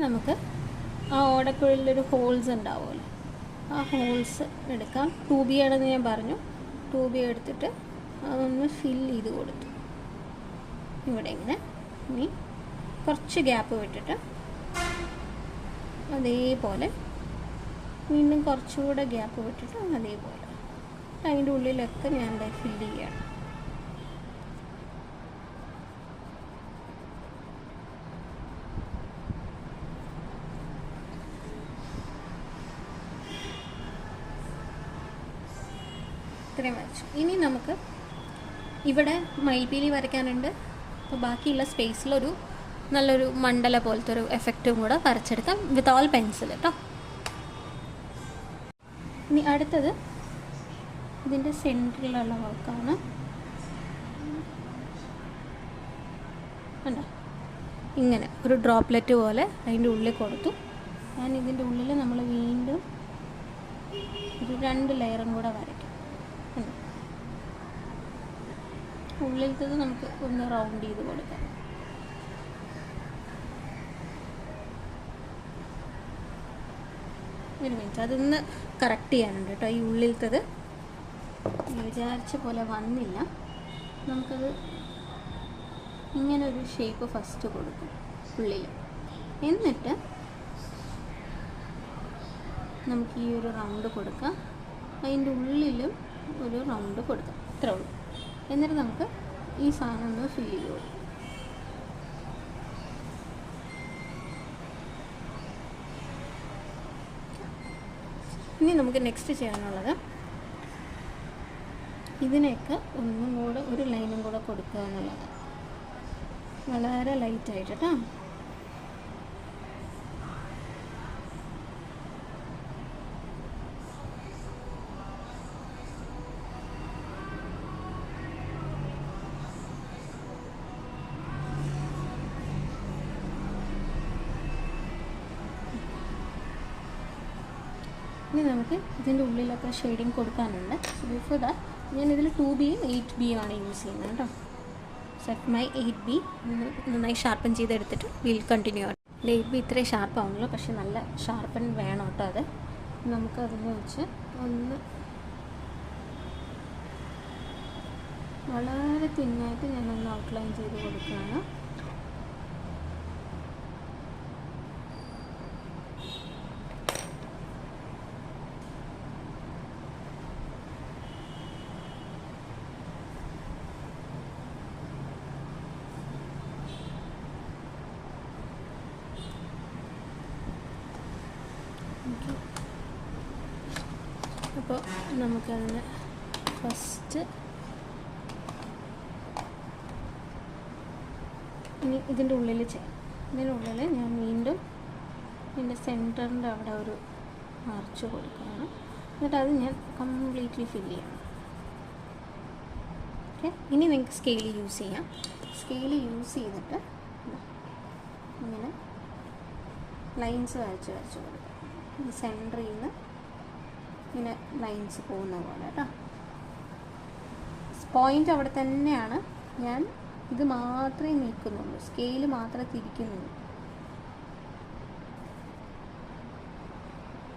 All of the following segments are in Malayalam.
നമുക്ക് ആ ഓടക്കുഴലിലൊരു ഹോൾസ് ഉണ്ടാവുമല്ലോ, ആ ഹോൾസ് എടുക്കാം. 2B ആണെന്ന് ഞാൻ പറഞ്ഞു. 2B എടുത്തിട്ട് അതൊന്ന് ഫില്ല് ചെയ്ത് കൊടുത്തു ഇവിടെ ഇങ്ങനെ. ഇനി കുറച്ച് ഗ്യാപ്പ് വിട്ടിട്ട് അതേപോലെ വീണ്ടും കുറച്ചുകൂടെ ഗ്യാപ്പ് വിട്ടിട്ട് അതേപോലെ അതിൻ്റെ ഉള്ളിലൊക്കെ ഞാൻ ഫില്ല് ചെയ്യുകയാണ്. ഇത്രയും വരച്ചു. ഇനി നമുക്ക് ഇവിടെ മയിൽപ്പീലി വരയ്ക്കാനുണ്ട്. അപ്പോൾ ബാക്കിയുള്ള സ്പേസിലൊരു നല്ലൊരു മണ്ഡല പോലത്തെ ഒരു എഫക്റ്റും കൂടെ വരച്ചെടുക്കാം വിത്ത് ഓൾ പെൻസിൽ കേട്ടോ. ഇനി അടുത്തത് ഇതിൻ്റെ സെൻറ്ററിലുള്ള വർക്കാണ്. കണ്ടോ, ഇങ്ങനെ ഒരു ഡ്രോപ്ലെറ്റ് പോലെ അതിൻ്റെ ഉള്ളിൽ കൊടുത്തു. ഞാൻ ഇതിൻ്റെ ഉള്ളിൽ നമ്മൾ വീണ്ടും ഒരു 2 ലെയറും കൂടെ വരയ്ക്കും. ഉള്ളിലത്തത് നമുക്ക് ഒന്ന് റൗണ്ട് ചെയ്ത് കൊടുക്കാം. ഒരു മിനിറ്റ്, അതൊന്ന് കറക്റ്റ് ചെയ്യാനുണ്ട് കേട്ടോ. ഈ ഉള്ളിലത്തത് വിചാരിച്ച പോലെ വന്നില്ല. നമുക്കത് ഇങ്ങനെ ഒരു ഷേപ്പ് ഫസ്റ്റ് കൊടുക്കും ഉള്ളിൽ. എന്നിട്ട് നമുക്ക് ഈ ഒരു റൗണ്ട് കൊടുക്കാം. അതിൻ്റെ ഉള്ളിലും ഒരു റൗണ്ട് കൊടുക്കാം. ഇത്രേ ഉള്ളൂ. എന്നിട്ട് നമുക്ക് ഈ സാധനം ഒന്ന് ഫില്ല് ചെയ്ത് കൊടുക്കും. ഇനി നമുക്ക് നെക്സ്റ്റ് ചെയ്യാനുള്ളത് ഇതിനെയൊക്കെ ഒന്നും കൂടെ ഒരു ലൈനും കൂടെ കൊടുക്കുക എന്നുള്ളതാണ്. വളരെ ലൈറ്റായിട്ട് കേട്ടോ. ഇനി നമുക്ക് ഇതിൻ്റെ ഉള്ളിലൊക്കെ ഷെയ്ഡിങ് കൊടുക്കാനുണ്ട്. സോ ബിഫോർ ദാറ്റ് ഞാനിതിൽ 2Bയും 8Bയും ആണ് യൂസ് ചെയ്യുന്നത് കേട്ടോ. സെറ്റ് മൈ 8B നന്നായി ഷാർപ്പൻ ചെയ്തെടുത്തിട്ട് വിൽ കണ്ടിന്യൂ ആണ്. 8B ഇത്രയും ഷാർപ്പാവുള്ളൂ, പക്ഷെ നല്ല ഷാർപ്പൻ വേണം കേട്ടോ. അത് നമുക്കതിൽ വെച്ച് ഒന്ന് വളരെ തിന്നായിട്ട് ഞാനൊന്ന് ഔട്ട്ലൈൻ ചെയ്ത് കൊടുക്കുകയാണ്. അപ്പോൾ നമുക്കതിന് ഫസ്റ്റ് ഇനി ഇതിൻ്റെ ഉള്ളിൽ ചെയ്യാം. ഇതിൻ്റെ ഉള്ളിൽ ഞാൻ വീണ്ടും ഇതിൻ്റെ സെൻറ്ററിൻ്റെ അവിടെ ഒരു മാർച്ച് കൊടുക്കുകയാണ്. എന്നിട്ട് അത് ഞാൻ കംപ്ലീറ്റ്ലി ഫില്ല് ചെയ്യണം. ഓക്കെ, ഇനി നിങ്ങൾക്ക് സ്കെയിൽ യൂസ് ചെയ്യാം. സ്കെയിൽ യൂസ് ചെയ്തിട്ട് ഇങ്ങനെ ലൈൻസ് വരച്ച് കൊടുക്കും. ഈ സെൻറ്ററിൽ നിന്ന് ഇങ്ങനെ ലൈൻസ് പോകുന്ന പോലെ കേട്ടോ. പോയിൻ്റ് അവിടെ തന്നെയാണ്. ഞാൻ ഇത് മാത്രമേ നീക്കുന്നുള്ളൂ, സ്കെയിൽ മാത്രമേ തിരിക്കുന്നുള്ളൂ.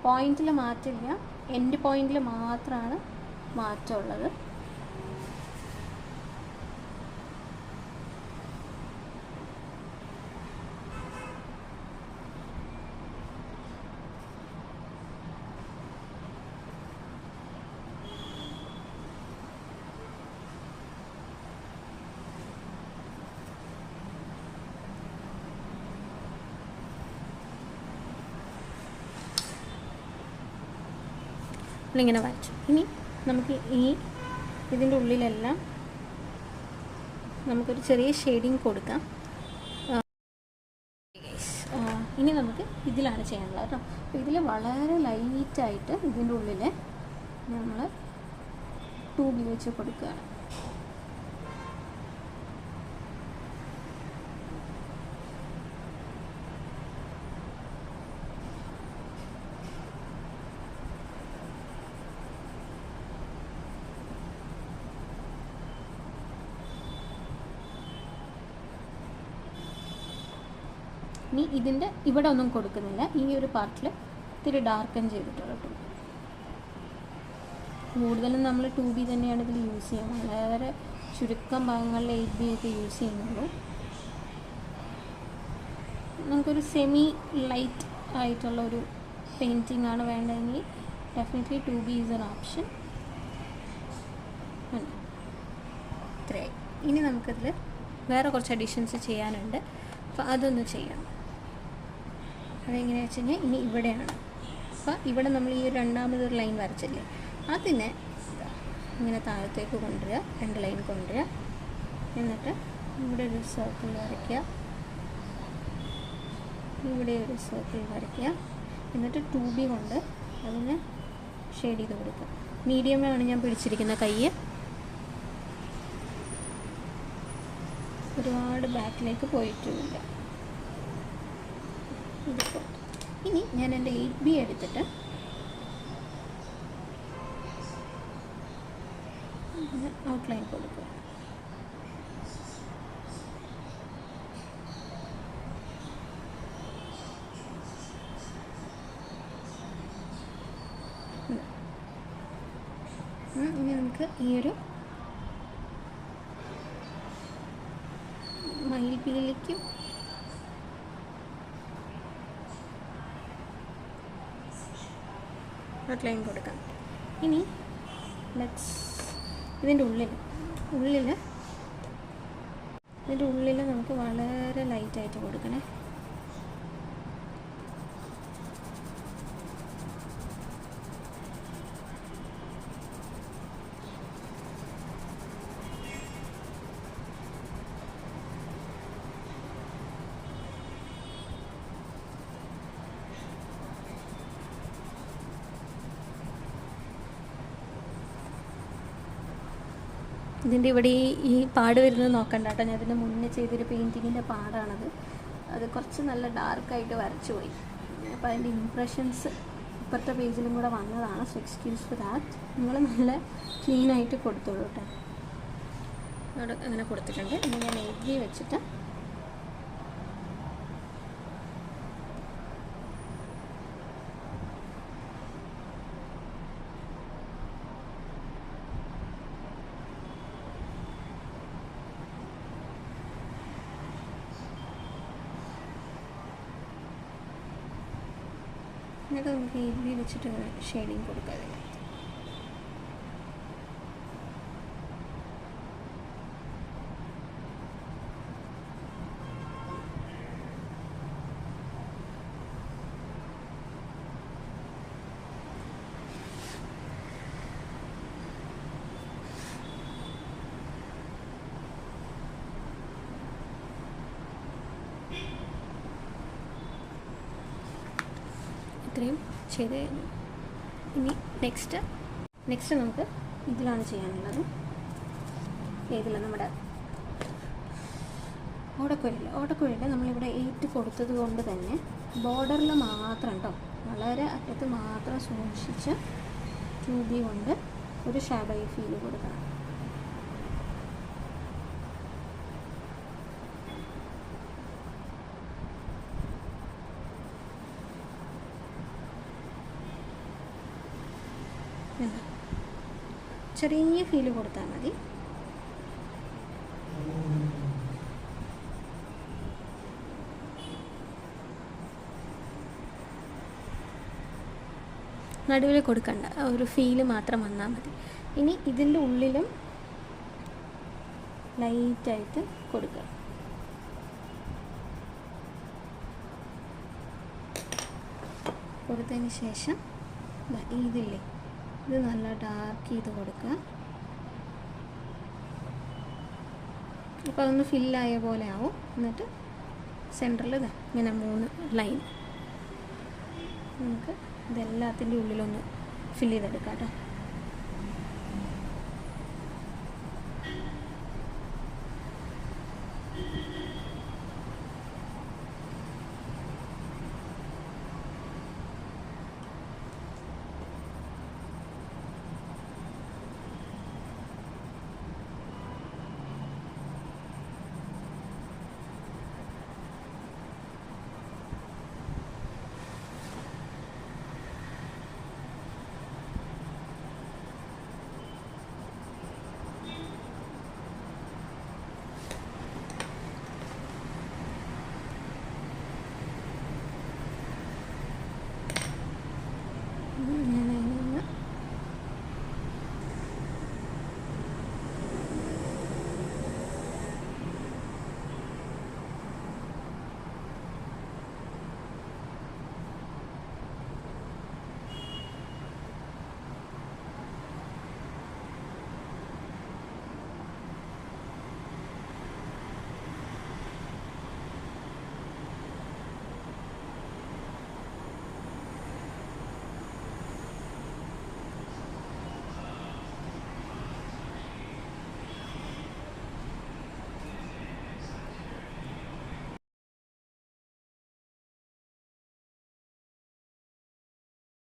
പോയിന്റിൽ മാറ്റില്ല, എൻഡ് പോയിന്റിൽ മാത്രമാണ് മാറ്റമുള്ളത്. ഇങ്ങനെ വരച്ചു. ഇനി നമുക്ക് ഇതിൻ്റെ ഉള്ളിലെല്ലാം നമുക്കൊരു ചെറിയ ഷെയ്ഡിങ് കൊടുക്കാം. ഇനി നമുക്ക് ഇതിലാണ് ചെയ്യാനുള്ളത് കേട്ടോ. അപ്പോൾ ഇതിൽ വളരെ ലൈറ്റായിട്ട് ഇതിൻ്റെ ഉള്ളിൽ നമ്മൾ 2B വെച്ച് കൊടുക്കുകയാണ്. ഇനി ഇതിൻ്റെ ഇവിടെ ഒന്നും കൊടുക്കുന്നില്ല, ഈ ഒരു പാർട്ടിൽ ഇത്തിരി ഡാർക്കൻ ചെയ്തിട്ടുള്ള 2B. കൂടുതലും നമ്മൾ 2B തന്നെയാണ് ഇതിൽ യൂസ് ചെയ്യുന്നത്. വളരെ ചുരുക്കം ഭാഗങ്ങളിൽ 8B ഒക്കെ യൂസ് ചെയ്യുന്നുള്ളൂ. നമുക്കൊരു സെമി ലൈറ്റ് ആയിട്ടുള്ളൊരു പെയിൻറ്റിംഗ് ആണ് വേണ്ടതെങ്കിൽ definitely 2B is an option. ഇത്രയായി. ഇനി നമുക്കതിൽ വേറെ കുറച്ച് അഡീഷൻസ് ചെയ്യാനുണ്ട്, അപ്പോൾ അതൊന്ന് ചെയ്യാം. അതെങ്ങനെയാണെന്ന് വെച്ച് കഴിഞ്ഞാൽ ഇനി ഇവിടെയാണ്. അപ്പോൾ ഇവിടെ നമ്മൾ ഈ രണ്ടാമതൊരു ലൈൻ വരച്ചില്ലേ, അതിനെ ഇങ്ങനെ താഴത്തേക്ക് കൊണ്ടുവരിക, 2 ലൈൻ കൊണ്ടുവരിക, എന്നിട്ട് ഇവിടെ ഒരു സർക്കിൾ വരയ്ക്കുക, ഇവിടെ ഒരു സർക്കിൾ വരയ്ക്കുക, എന്നിട്ട് 2B കൊണ്ട് അതിനെ ഷെയ്ഡ് ചെയ്ത് കൊടുക്കുക. മീഡിയമാണ് ഞാൻ പിടിച്ചിരിക്കുന്ന കൈ, ഒരുപാട് ബാക്കിലേക്ക് പോയിട്ടുമില്ല. ഇതിപ്പോൾ ഇനി ഞാൻ എൻ്റെ 8B എടുത്തിട്ട് ഔട്ട്ലൈൻ കൊടുക്കുക. ഇനി നമുക്ക് ഈ ഒരു മയിൽപ്പീലിക്കും ഔട്ട്ലൈൻ കൊടുക്കാം. ഇനി ഇതിൻ്റെ ഉള്ളിൽ നമുക്ക് വളരെ ലൈറ്റായിട്ട് കൊടുക്കണേ. ഇതിൻ്റെ ഇവിടെ ഈ പാട് വരുന്നത് നോക്കണ്ട കേട്ടോ, ഞാൻ ഇതിൻ്റെ മുന്നേ ചെയ്തൊരു പെയിൻറ്റിങ്ങിൻ്റെ പാടാണത്. അത് കുറച്ച് നല്ല ഡാർക്കായിട്ട് വരച്ചു പോയി. അപ്പോൾ അതിൻ്റെ ഇംപ്രഷൻസ് ഇപ്പോഴത്തെ പേജിലും കൂടെ വന്നതാണ്. So excuse for that. നിങ്ങൾ നല്ല ക്ലീനായിട്ട് കൊടുത്തോളൂ കേട്ടോ. അവിടെ അങ്ങനെ കൊടുത്തിട്ടുണ്ട്. ഇനി ഞാൻ 8B വെച്ചിട്ട് എന്നിട്ട് നമുക്ക് 8B വെച്ചിട്ട് ഷെയ്ഡിങ് കൊടുക്കാതെ ഇത്രയും ചെയ്ത് കഴിഞ്ഞു. ഇനി നെക്സ്റ്റ് നമുക്ക് ഇതിലാണ് ചെയ്യാനുള്ളത്. ഏതിലാണ് നമ്മുടെ ഓടക്കുഴയിൽ നമ്മളിവിടെ 8 കൊടുത്തത് കൊണ്ട് തന്നെ ബോർഡറിൽ മാത്രം കേട്ടോ, വളരെ അറ്റത്ത് മാത്രം സൂക്ഷിച്ച് 2B കൊണ്ട് ഒരു ഷാഡോ ഫീൽ കൊടുക്കണം. ചെറിയ ഫീൽ കൊടുത്താൽ മതി. നടുവിൽ കൊടുക്കണ്ട, ഒരു ഫീല് മാത്രം വന്നാൽ മതി. ഇനി ഇതിൻ്റെ ഉള്ളിലും ലൈറ്റായിട്ട് കൊടുക്കുക. കൊടുത്തതിന് ശേഷം ഇതില്ലേ, ഇത് നല്ല ഡാർക്ക് ചെയ്ത് കൊടുക്കുക. അപ്പോൾ അതൊന്ന് ഫില്ലായ പോലെ ആവും. എന്നിട്ട് സെൻറ്ററിൽ ഇങ്ങനെ 3 ലൈൻ നമുക്ക് ഇതെല്ലാത്തിൻ്റെ ഉള്ളിലൊന്ന് ഫില്ല് ചെയ്തെടുക്കാം കേട്ടോ.